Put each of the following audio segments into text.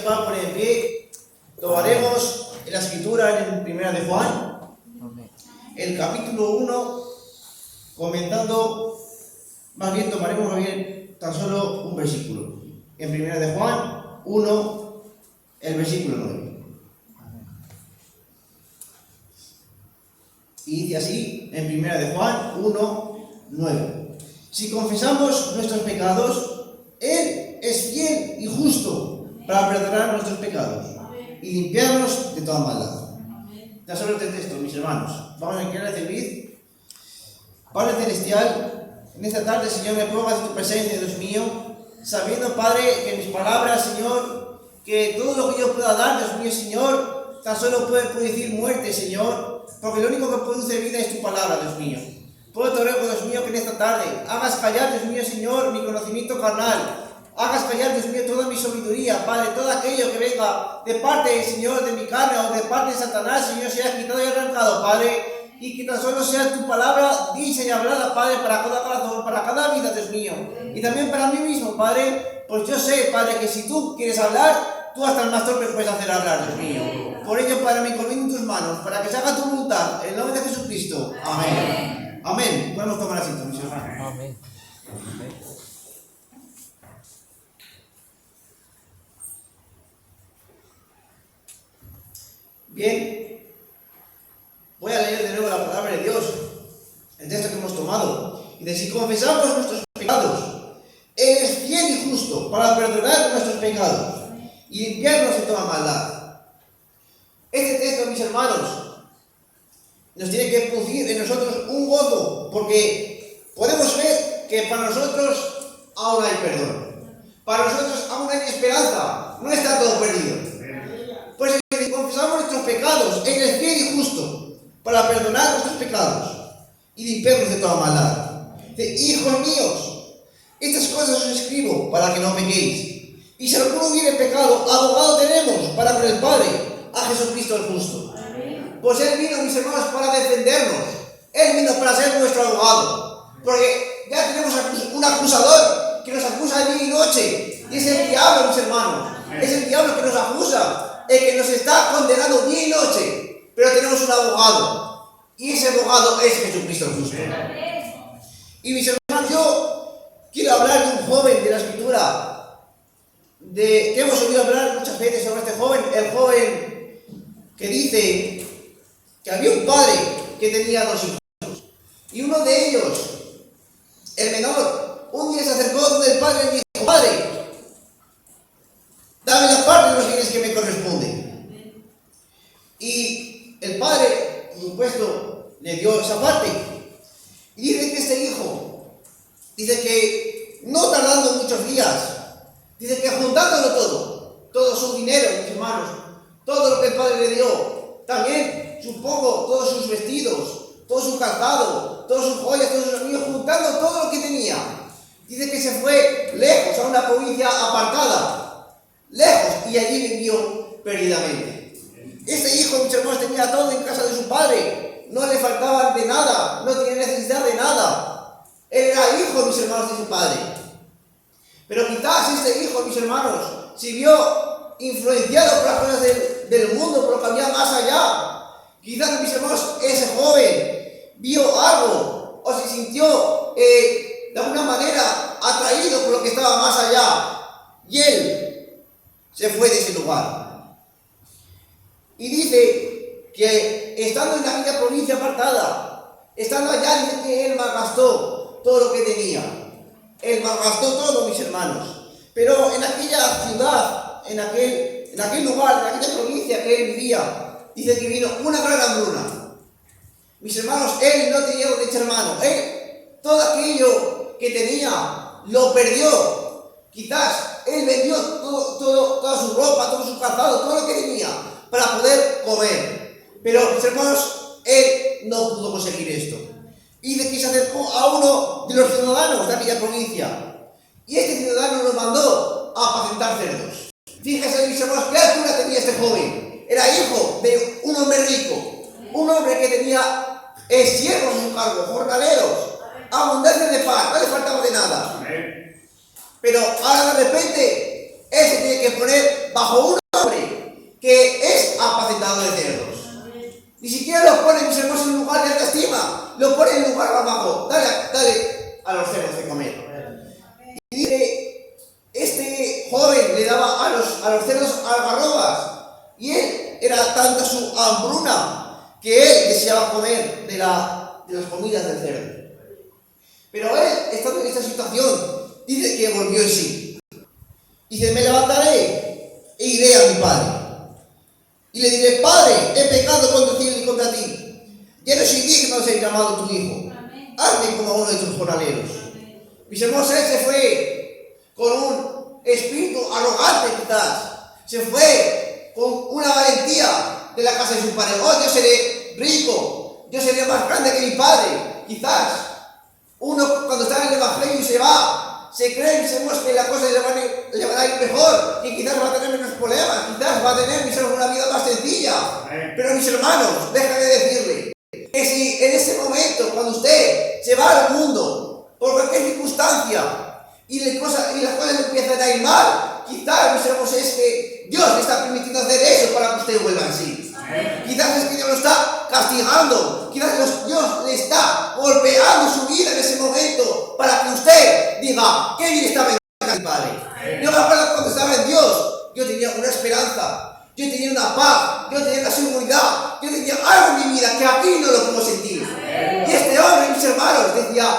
puedan poner en pie, tomaremos en la escritura en Primera de Juan, el capítulo 1, comentando, más bien tomaremos tan solo un versículo. En Primera de Juan 1, el versículo 9. Y dice así, en Primera de Juan 1, 9. Si confesamos nuestros pecados, Él es fiel y justo para perdonar nuestros pecados y limpiarnos de toda maldad. Ya solo este texto, mis hermanos. Vamos a querer recibir. Padre Celestial, en esta tarde, Señor, me pongas en tu presencia, Dios mío, sabiendo, Padre, que mis palabras, Señor, que todo lo que yo pueda dar, Dios mío, Señor, tan solo puede producir muerte, Señor, porque lo único que produce vida es tu palabra, Dios mío. Por te ruego, Dios mío, que en esta tarde hagas callar, Dios mío, Señor, mi conocimiento carnal. Hagas callar, Dios mío, toda mi sabiduría, Padre, todo aquello que venga de parte, Señor, de mi carne o de parte de Satanás, Señor, sea quitado y arrancado, Padre, y que tan solo sea tu palabra dicha y hablada, Padre, para cada corazón, para cada vida, Dios mío, y también para mí mismo, Padre, pues yo sé, Padre, que si tú quieres hablar, tú hasta el más torpe puedes hacer hablar, Dios mío. Por ello, Padre, me encomiendo en tus manos, para que se haga tu voluntad, en el nombre de Jesucristo. Amén. Amén. Podemos tomar asiento, mis hermanos. Amén. Bien, voy a leer de nuevo la palabra de Dios, el texto que hemos tomado. Y dice, si confesamos nuestros pecados, Él es fiel y justo para perdonar nuestros pecados y limpiarnos de toda maldad. Este texto, mis hermanos, nos tiene que producir en nosotros un gozo, porque podemos ver que para nosotros aún hay perdón. Para nosotros aún hay esperanza, no está todo perdido. Pues si confesamos nuestros pecados, Él es fiel y justo para perdonar nuestros pecados y limpiarnos de toda maldad. Dice, hijos míos, estas cosas os escribo para que no pequéis. Y si alguno hubiere pecado, abogado tenemos para con el Padre, a Jesucristo el justo. Pues Él vino, mis hermanos, para defendernos. Él vino para ser nuestro abogado. Porque ya tenemos un acusador que nos acusa de día y noche. Y es el diablo, mis hermanos. Es el diablo que nos acusa. El que nos está condenando día y noche, pero tenemos un abogado, y ese abogado es Jesucristo el justo. Y mis hermanos, yo quiero hablar de un joven de la Escritura, que hemos oído hablar muchas veces sobre este joven, el joven que dice que había un padre que tenía dos hijos, y uno de ellos, el menor, un día se acercó del padre y dijo, padre, dame la parte de los bienes que me corresponde. Y el padre, por supuesto, le dio esa parte. Y dice que este hijo, dice que no tardando muchos días, dice que juntándolo todo su dinero, mis hermanos, todo lo que el padre le dio, también, supongo, todos sus vestidos, todo su calzado, todas sus joyas, todos sus amigos, juntando todo lo que tenía. Dice que se fue lejos, a una provincia apartada, lejos, y allí vivió perdidamente. Este hijo, mis hermanos, tenía todo en casa de su padre, no le faltaba de nada, no tenía necesidad de nada. Él era hijo, mis hermanos, de su padre. Pero quizás este hijo, mis hermanos, se vio influenciado por las cosas del mundo, por lo que había más allá. Quizás, mis hermanos, ese joven vio algo o se sintió de alguna manera atraído por lo que estaba más allá, y él se fue de ese lugar. Y dice que estando en aquella provincia apartada, estando allá, dice que él malgastó todo lo que tenía. Él malgastó todo, mis hermanos. Pero en aquella ciudad, en aquel lugar, en aquella provincia que él vivía, dice que vino una gran hambruna. Mis hermanos, él no tenía donde echar mano. Él, todo aquello que tenía, lo perdió. Quizás él vendió toda su ropa, todo su calzado, todo lo que tenía para poder comer. Pero, mis hermanos, él no pudo conseguir esto. Y de que se acercó a uno de los ciudadanos de aquella provincia. Y este ciudadano nos mandó a apacentar cerdos. Fíjense, mis hermanos, qué altura tenía este joven. Era hijo de un hombre rico. Un hombre que tenía siervos en su cargo, jornaleros, abundancia de pan, no le faltaba de nada. Pero ahora de repente, él se tiene que poner poner bajo un hombre que es apacentador de cerdos. Ni siquiera los pone, mis hermanos, en un lugar de alta estima, los pone en un lugar más bajo. Dale a los cerdos de comer. Y dice, este joven le daba a los cerdos algarrobas, y él era tanta su hambruna que él deseaba comer de las comidas del cerdo. Pero él, estando en esta situación, dice que volvió en sí. Dice, me levantaré e iré a mi padre. Y le diré, Padre, he pecado contra ti y contra ti. Ya no soy digno de ser llamado tu hijo. Hazme como a uno de tus jornaleros. Mis hermanos, él se fue con un espíritu arrogante quizás. Se fue con una valentía de la casa de su padre. Oh, yo seré rico. Yo seré más grande que mi padre. Quizás uno cuando está en el evangelio se cree, mis hermanos, que la cosa le va a ir mejor, que quizás va a tener menos problemas, quizás va a tener, mis hermanos, una vida más sencilla. Pero mis hermanos, déjame decirle que si en ese momento, cuando usted se va al mundo, por cualquier circunstancia, y las cosas le empiezan a ir mal, quizás, mis hermanos, es que Dios le está permitiendo hacer eso para que usted vuelva en sí. Quizás es que Dios lo está castigando, quizás Dios le está golpeando su vida en ese momento para que usted diga, qué bien está mi padre. Yo me acuerdo cuando estaba en Dios, yo tenía una esperanza, yo tenía una paz, yo tenía una seguridad, yo tenía algo en mi vida que aquí no lo puedo sentir. Y este hombre, mis hermanos, decía,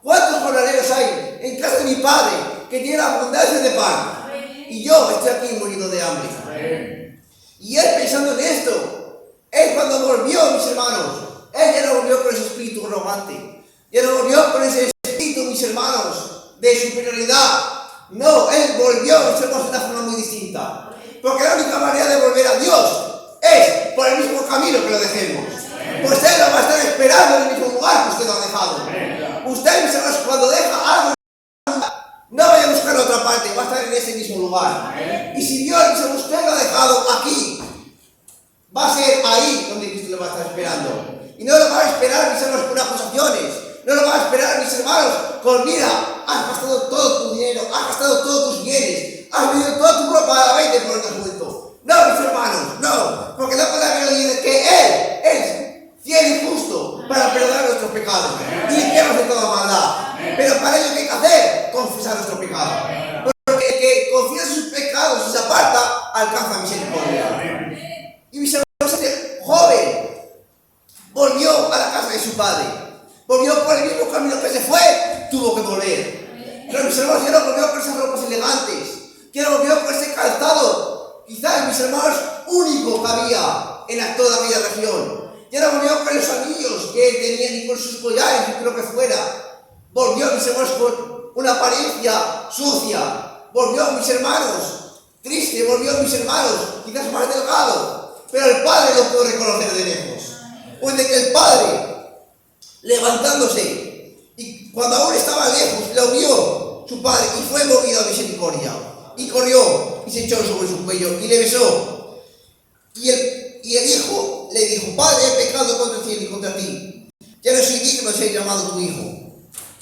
¿cuántos jornaleros hay en casa de mi padre que tiene la abundancia de pan? Y yo estoy aquí muriendo de hambre. Y él pensando en esto, él cuando volvió, mis hermanos, él ya no volvió con ese espíritu arrogante, ya no volvió con ese espíritu, mis hermanos, de superioridad. No, él volvió, mis hermanos, de una forma muy distinta. Porque la única manera de volver a Dios es por el mismo camino que lo dejemos. Pues él lo va a estar esperando en el mismo lugar que usted lo ha dejado. Usted, mis hermanos, cuando deja algo, no vaya a buscar otra parte, va a estar en ese mismo lugar. Y si Dios, mis hermanos, usted lo ha dejado aquí, va a ser ahí donde Cristo lo va a estar esperando. Y no lo va a esperar, mis hermanos, con acusaciones. No lo va a esperar, mis hermanos, con mira, has gastado todo tu dinero, has gastado todos tus bienes, has vendido toda tu ropa a la venta por el descuento. No, mis hermanos, no. Porque la palabra nos dice que Él es fiel y justo para perdonar nuestros pecados y limpiarnos de toda maldad. Pero para ello, ¿qué hay que hacer? Confesar nuestro pecado. Porque el que confiesa sus pecados y se aparta, alcanza misericordia. Y mis hermanos, este joven volvió a la casa de su padre. Volvió por el mismo camino que se fue, tuvo que volver. Pero mis hermanos, ya no volvió con esas ropas elegantes, ya no volvió con ese calzado, quizás, mis hermanos, único que había en toda aquella región. Ya no volvió con los anillos que él tenía, ni con sus collares, ni con lo que fuera. Volvió, mis hermanos, con una apariencia sucia. Volvió, mis hermanos, triste. Volvió, mis hermanos, quizás más delgado. Pero el padre lo pudo reconocer de lejos. O de que el padre, levantándose, y cuando aún estaba lejos, lo vio su padre y fue movido a misericordia. Y corrió y se echó sobre su cuello y le besó. Y el hijo le dijo, Padre, he pecado contra ti y contra ti. Ya no soy digno de ser llamado tu hijo.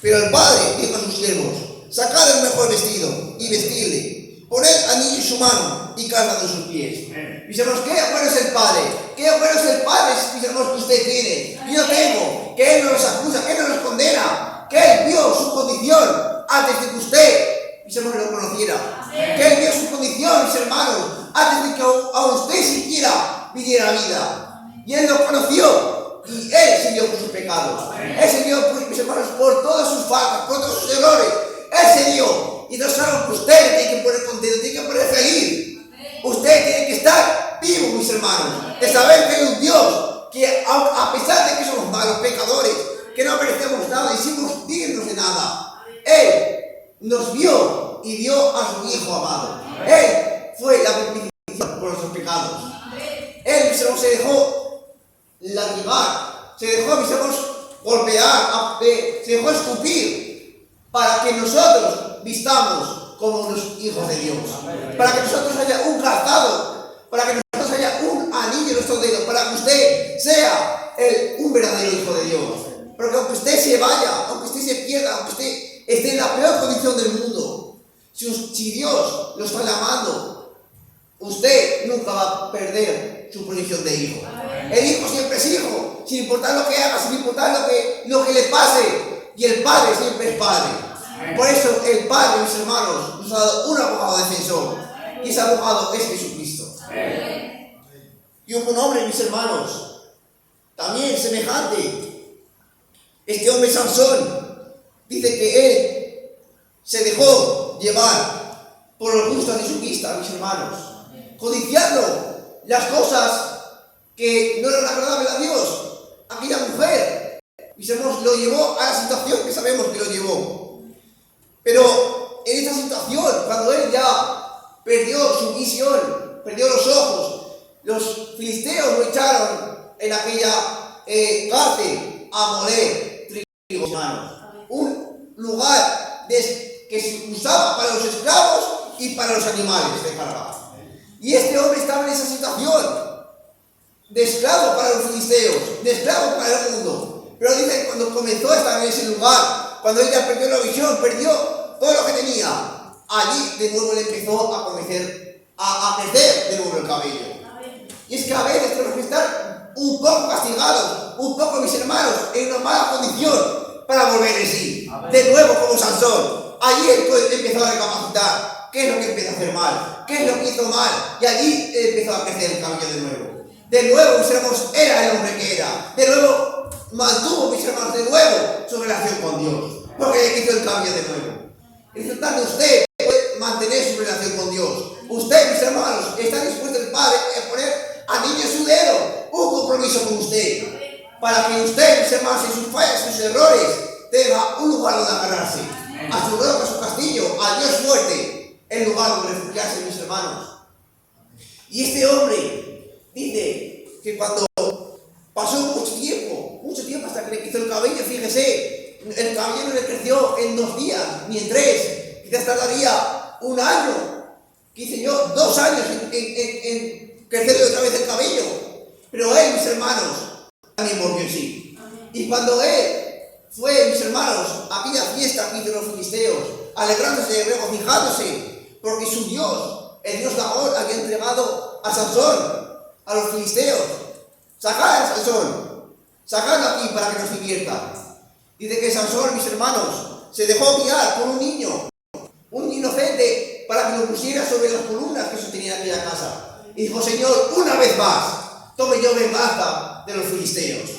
Pero el padre dijo a sus siervos, sacad el mejor vestido y vestidle, poned anillo en su mano y calzado en sus pies. Mis hermanos, qué bueno es el padre, qué bueno es el padre, mis hermanos, que usted tiene. Yo tengo, que él no los acusa, que él no los condena, que él vio su condición antes de que usted, mis hermanos, lo conociera. Que él vio su condición, mis hermanos, antes de que a usted siquiera viniera la vida. Y él lo conoció. Y él se dio por sus pecados. Él se dio, mis hermanos, por todas sus faltas, por todos sus errores. Él se dio. Y entonces algo que usted tiene que poner contento, tiene que poner feliz. Usted tiene que estar vivo, mis hermanos. De saber que hay un Dios que, a pesar de que somos malos pecadores, que no merecemos nada y somos dignos de nada, Él nos vio y dio a su Hijo amado. Él fue la propiciación por nuestros pecados. Él, mis hermanos, se dejó latigar, se dejó, mis hermanos, golpear, se dejó escupir para que nosotros vistamos como unos hijos de Dios, para que nosotros haya un calzado, para que nosotros haya un anillo en nuestro dedo, para que usted sea un verdadero hijo de Dios. Porque aunque usted se vaya, aunque usted se pierda, aunque usted esté en la peor condición del mundo, si Dios lo está llamando, usted nunca va a perder su posición de hijo. El hijo siempre es hijo, sin importar lo que haga, sin importar lo que le pase. Y el padre siempre es padre. Por eso el Padre, mis hermanos, nos ha dado un abogado defensor. Y ese abogado es Jesucristo. Y un hombre, mis hermanos, también semejante. Este hombre Sansón dice que él se dejó llevar por los gustos de su vista, mis hermanos, codiciando las cosas que no eran agradables a Dios. Aquella mujer, mis hermanos, lo llevó a la situación que sabemos que lo llevó. Pero en esta situación, cuando él ya perdió su visión, perdió los ojos, los filisteos lo echaron en aquella cárcel a moler trigo, hermanos. Un lugar que se usaba para los esclavos y para los animales de carga. Y este hombre estaba en esa situación de esclavo para los filisteos, de esclavo para el mundo. Pero dice que cuando comenzó a estar en ese lugar, cuando él ya perdió la visión, perdió todo lo que tenía, allí de nuevo le empezó a crecer de nuevo el cabello. Y es que a veces tenemos que estar un poco castigados, un poco, mis hermanos, en una mala condición para volver en sí. De nuevo como Sansón. Allí él empezó a recapacitar qué es lo que empezó a hacer mal, qué es lo que hizo mal, y allí empezó a crecer el cabello de nuevo. De nuevo, mis hermanos, era el hombre que era. De nuevo, mantuvo, mis hermanos, de nuevo su relación con Dios, porque le quitó el cabello de nuevo. Disfrutando usted puede mantener su relación con Dios. Usted, mis hermanos, está dispuesto el Padre a poner a niño en su dedo un compromiso con usted, para que usted, mis hermanos, en sus fallas, sus errores, tenga un lugar donde agarrarse, a su roca, a su castillo, al Dios fuerte, en lugar donde refugiarse, mis hermanos. Y este hombre dice que cuando pasó mucho tiempo hasta que le quitó el cabello, fíjese, el cabello no le creció en 2 días, ni en 3, quizás tardaría 1 año, quise yo 2 años en crecerle otra vez el cabello. Pero él, mis hermanos, también volvió en sí. Y cuando él fue, mis hermanos, a aquella fiesta que hizo los filisteos, alegrándose, regocijándose, porque su Dios, el Dios Dagón, había entregado a Sansón, a los filisteos. Sacad a Sansón, sacadlo aquí para que nos divierta. Dice que Sansón, mis hermanos, se dejó guiar por un niño inocente, para que lo pusiera sobre las columnas que sostenían aquella casa. Y dijo: Señor, una vez más, tome yo venganza de los filisteos.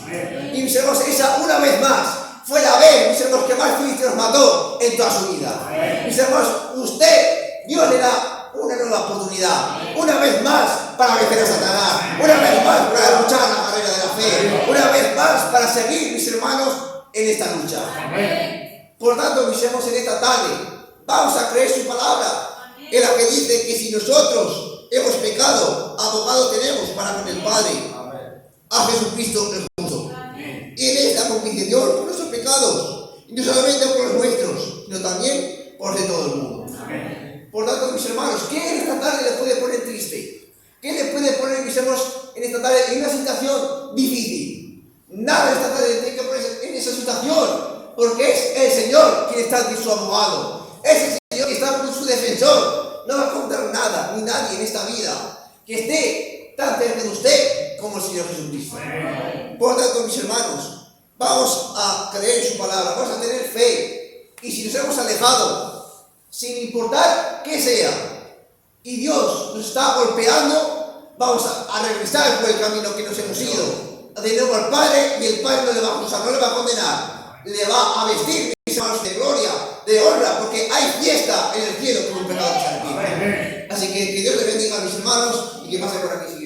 Y mis hermanos, esa una vez más fue la vez, mis hermanos, que más filisteos mató en toda su vida. Mis hermanos, Dios le da una nueva oportunidad, una vez más para vencer a Satanás, una vez más para luchar la carrera de la fe, una vez más para seguir, mis hermanos, en esta lucha. Por tanto, mis hermanos, en esta tarde vamos a creer su palabra, en la que dice que si nosotros hemos pecado, abogado tenemos para con el Padre, a Jesucristo el justo. Él es la propiciación por nuestros pecados, y no solamente por los nuestros, sino también por los de todo el mundo. Por tanto, mis hermanos, ¿qué en esta tarde le puede poner triste? ¿Qué le puede poner, mis hermanos, en esta tarde en una situación difícil? Nada en esta tarde tiene que ponerse en esa situación, porque es el Señor quien está de su abogado, es el Señor que está con su defensor. No va a contar nada, ni nadie en esta vida que esté tan cerca de usted como el Señor Jesucristo. Por tanto, mis hermanos, vamos a creer en su palabra, vamos a tener fe, y si nos hemos alejado, sin importar qué sea, y Dios nos está golpeando, vamos a regresar por el camino que nos hemos ido de nuevo al Padre, y el Padre no le va a acusar, no le va a condenar, le va a vestir, mis hermanos, de gloria, de honra, porque hay fiesta en el cielo por un pecado que se arrepiente. Así que Dios le bendiga a mis hermanos y que pase por aquí.